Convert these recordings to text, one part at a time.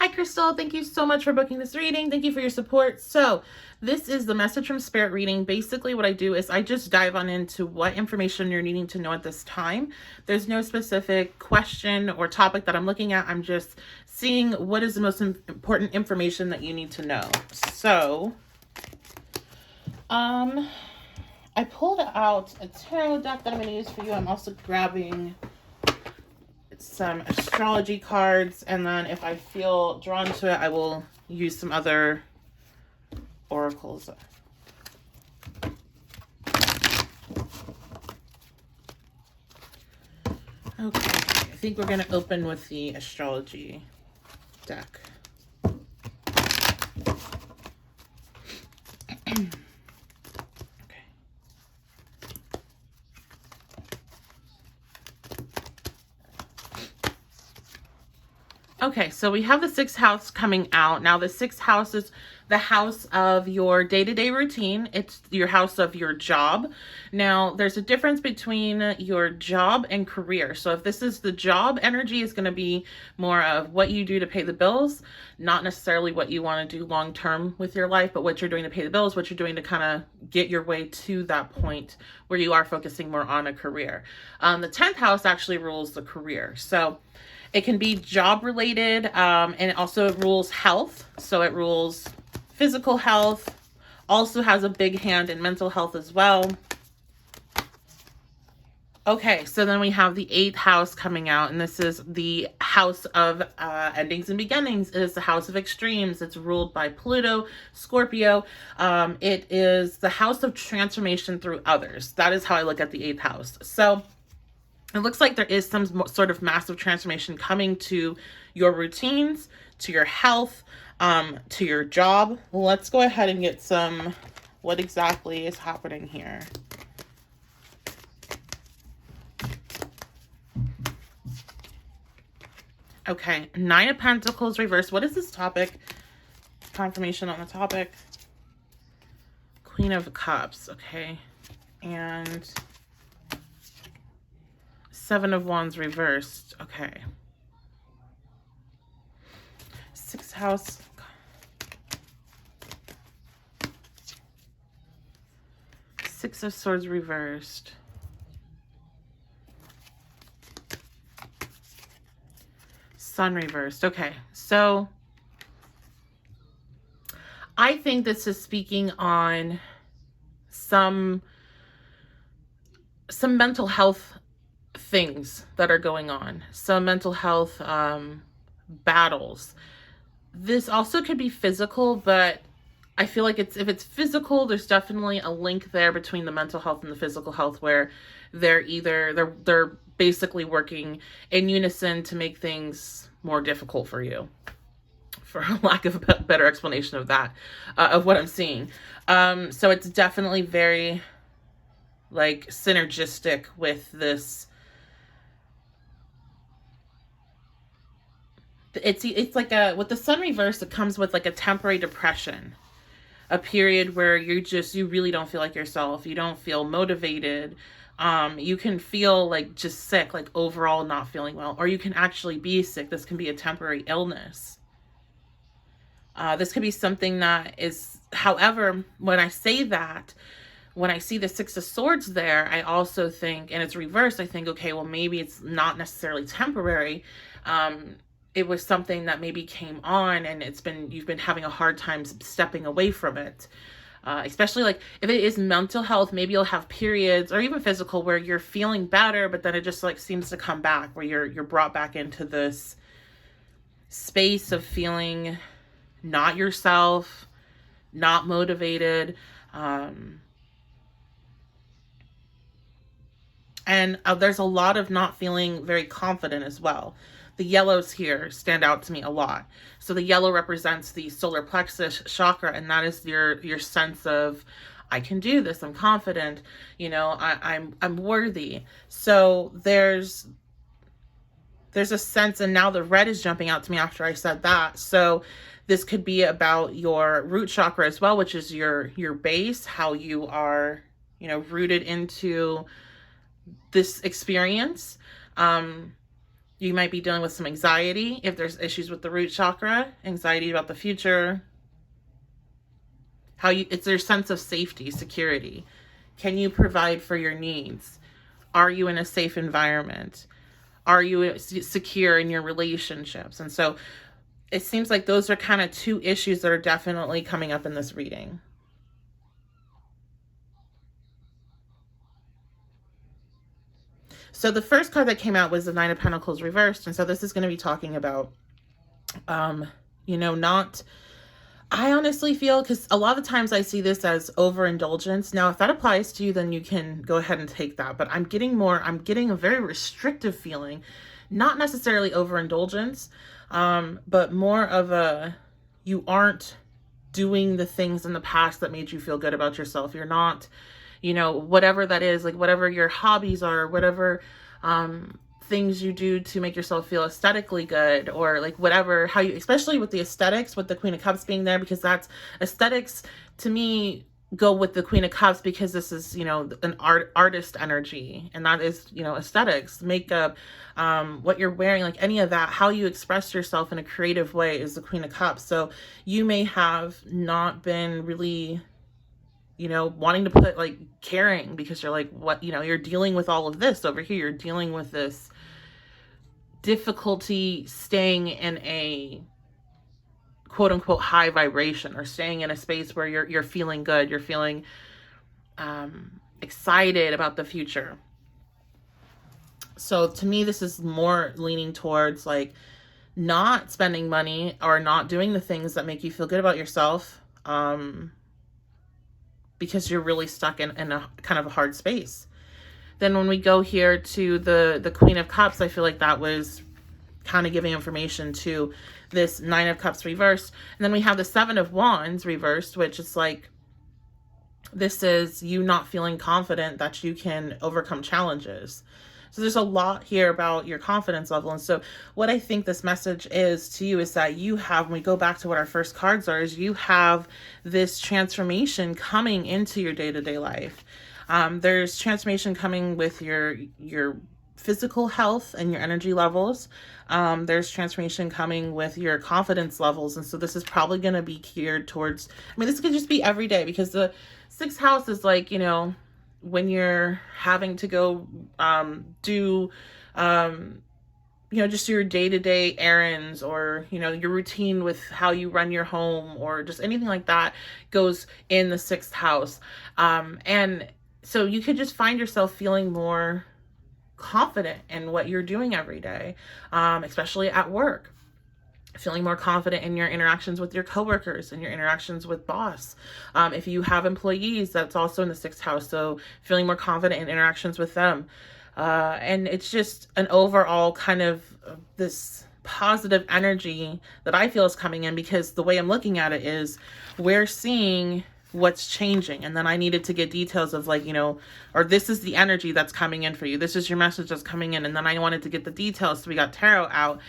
Hi, Krystal. Thank you so much for booking this reading. Thank you for your support. So this is the message from Spirit reading. Basically, what I do is I just dive on into what information you're needing to know at this time. There's no specific question or topic that I'm looking at. I'm just seeing what is the most important information that you need to know. So, I pulled out a tarot deck that I'm going to use for you. I'm also grabbing some astrology cards, and then if I feel drawn to it, I will use some other oracles. Okay, I think we're going to open with the astrology deck. Okay, so we have the sixth house coming out. Now, the sixth house is the house of your day-to-day routine. It's your house of your job. Now, there's a difference between your job and career. So if this is the job energy, is going to be more of what you do to pay the bills, not necessarily what you want to do long-term with your life, but what you're doing to pay the bills, what you're doing to kind of get your way to that point where you are focusing more on a career. The 10th house actually rules the career. So it can be job related, and it also rules health. So it rules physical health, also has a big hand in mental health as well. Okay, so then we have the 8th house coming out, and this is the house of endings and beginnings. It is the house of extremes. It's ruled by Pluto, Scorpio. It is the house of transformation through others. That is how I look at the 8th house. So it looks like there is some sort of massive transformation coming to your routines, to your health, to your job. Let's go ahead and get some, what exactly is happening here? Okay, 9 of Pentacles reversed. What is this topic? Confirmation on the topic. Queen of Cups, okay. And 7 of Wands reversed. Okay. 6th house. Six of Swords reversed. Sun reversed. Okay. So I think this is speaking on some mental health things that are going on, some mental health battles. This also could be physical, but I feel like if it's physical, there's definitely a link there between the mental health and the physical health, where they're basically working in unison to make things more difficult for you, for lack of a better explanation of that, of what I'm seeing. So it's definitely very like synergistic with this. It's like with the sun reverse, it comes with like a temporary depression, a period where you really don't feel like yourself. You don't feel motivated. You can feel like just sick, like overall not feeling well, or you can actually be sick. This can be a temporary illness. This could be something that is, however, when I say that, when I see the 6 of Swords there, I also think, and it's reversed, I think, okay, well, maybe it's not necessarily temporary. It was something that maybe came on, and you've been having a hard time stepping away from it. Especially like if it is mental health, maybe you'll have periods, or even physical, where you're feeling better, but then it just like seems to come back, where you're brought back into this space of feeling not yourself, not motivated. And there's a lot of not feeling very confident as well. The yellows here stand out to me a lot. So the yellow represents the solar plexus chakra, and that is your sense of, I can do this, I'm confident, you know, I'm worthy. So there's a sense, and now the red is jumping out to me after I said that. So this could be about your root chakra as well, which is your base, how you are, you know, rooted into this experience. You might be dealing with some anxiety if there's issues with the root chakra, anxiety about the future. It's their sense of safety, security. Can you provide for your needs? Are you in a safe environment? Are you secure in your relationships? And so it seems like those are kind of two issues that are definitely coming up in this reading. So the first card that came out was the Nine of Pentacles reversed. And so this is going to be talking about, not, I honestly feel, because a lot of times I see this as overindulgence. Now, if that applies to you, then you can go ahead and take that. But I'm getting a very restrictive feeling, not necessarily overindulgence, but more of you aren't doing the things in the past that made you feel good about yourself. You're not, whatever that is, like whatever your hobbies are, whatever things you do to make yourself feel aesthetically good, or like whatever, especially with the aesthetics, with the Queen of Cups being there, because that's aesthetics to me go with the Queen of Cups, because this is, an artist energy, and that is, aesthetics, makeup, what you're wearing, like any of that, how you express yourself in a creative way is the Queen of Cups. So you may have not been really, wanting to put like caring, because you're like, what, you're dealing with all of this over here. You're dealing with this difficulty staying in a quote unquote high vibration, or staying in a space where you're feeling good, you're feeling excited about the future. So to me, this is more leaning towards like not spending money or not doing the things that make you feel good about yourself, because you're really stuck in a kind of a hard space. Then when we go here to the Queen of Cups, I feel like that was kind of giving information to this Nine of Cups reversed. And then we have the Seven of Wands reversed, which is like, this is you not feeling confident that you can overcome challenges. So there's a lot here about your confidence level. And so what I think this message is to you is that you have, when we go back to what our first cards are, is you have this transformation coming into your day-to-day life. There's transformation coming with your physical health and your energy levels. There's transformation coming with your confidence levels. And so this is probably going to be geared towards, this could just be every day, because the sixth house is like, when you're having to go do just your day-to-day errands, or your routine with how you run your home, or just anything like that goes in the sixth house. And so you could just find yourself feeling more confident in what you're doing every day, especially at work. Feeling more confident in your interactions with your coworkers and your interactions with boss. If you have employees, that's also in the sixth house. So feeling more confident in interactions with them. And it's just an overall kind of this positive energy that I feel is coming in, because the way I'm looking at it is we're seeing what's changing. And then I needed to get details of like, or this is the energy that's coming in for you. This is your message that's coming in. And then I wanted to get the details. So we got tarot out.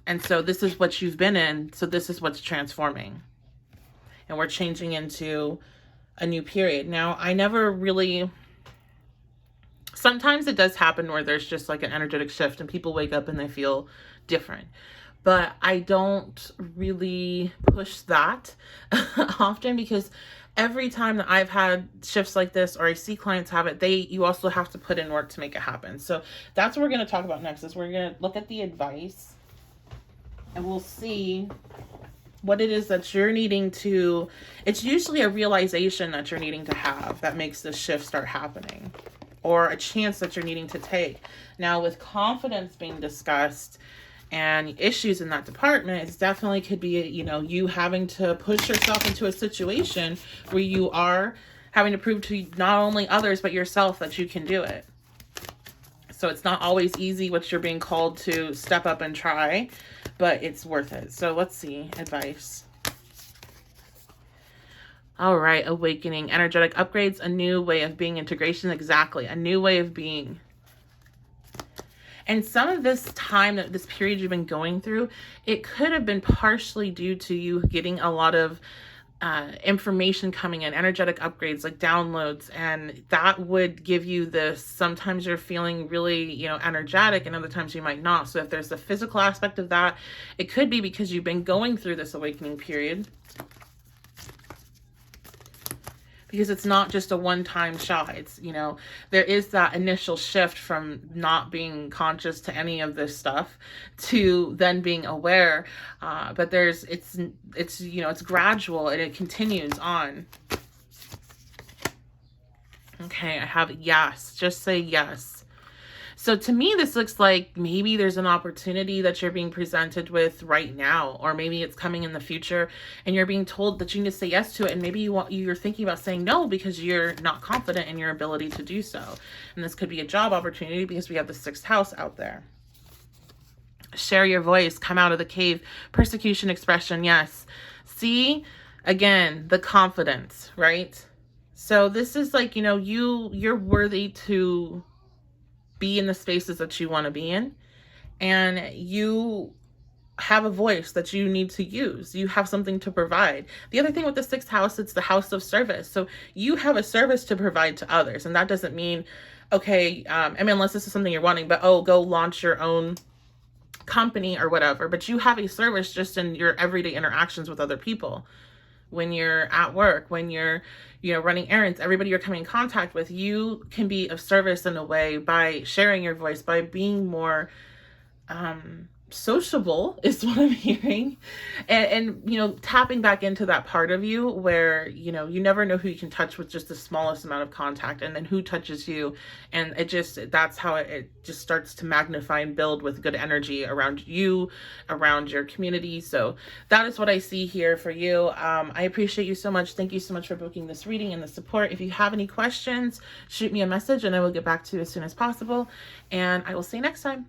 And so this is what you've been in. So this is what's transforming. And we're changing into a new period. Now, I never really, sometimes it does happen where there's just like an energetic shift and people wake up and they feel different. But I don't really push that often, because every time that I've had shifts like this, or I see clients have it, you also have to put in work to make it happen. So that's what we're going to talk about next, is we're going to look at the advice. And we'll see what it is that you're needing to, it's usually a realization that you're needing to have that makes this shift start happening, or a chance that you're needing to take. Now, with confidence being discussed and issues in that department, it definitely could be, you having to push yourself into a situation where you are having to prove to not only others, but yourself that you can do it. So it's not always easy what you're being called to step up and try, but it's worth it. So let's see, advice. All right, awakening, energetic upgrades, a new way of being, integration, exactly, a new way of being. And some of this time, this period you've been going through, it could have been partially due to you getting a lot of information coming in, energetic upgrades like downloads, and that would give you this. Sometimes you're feeling really, you know, energetic, and other times you might not. So if there's the physical aspect of that, it could be because you've been going through this awakening period. Because it's not just a one-time shot. It's, you know, there is that initial shift from not being conscious to any of this stuff to then being aware. But it's, you know, it's gradual and it continues on. Okay, I have yes. Just say yes. So to me, this looks like maybe there's an opportunity that you're being presented with right now, or maybe it's coming in the future and you're being told that you need to say yes to it. And maybe you're thinking about saying no because you're not confident in your ability to do so. And this could be a job opportunity because we have the 6th house out there. Share your voice, come out of the cave, persecution, expression. Yes. See, again, the confidence, right? So this is like, you know, you're worthy to be in the spaces that you want to be in, and you have a voice that you need to use. You have something to provide. The other thing with the 6th house, it's the house of service. So you have a service to provide to others. And that doesn't mean, okay, I mean, unless this is something you're wanting, but oh, go launch your own company or whatever. But you have a service just in your everyday interactions with other people. When you're at work, when you're, you know, running errands, everybody you're coming in contact with, you can be of service in a way by sharing your voice, by being more sociable is what I'm hearing. And, you know, tapping back into that part of you where, you know, you never know who you can touch with just the smallest amount of contact, and then who touches you. And it just, that's how it just starts to magnify and build with good energy around you, around your community. So that is what I see here for you. I appreciate you so much. Thank you so much for booking this reading and the support. If you have any questions, shoot me a message and I will get back to you as soon as possible. And I will see you next time.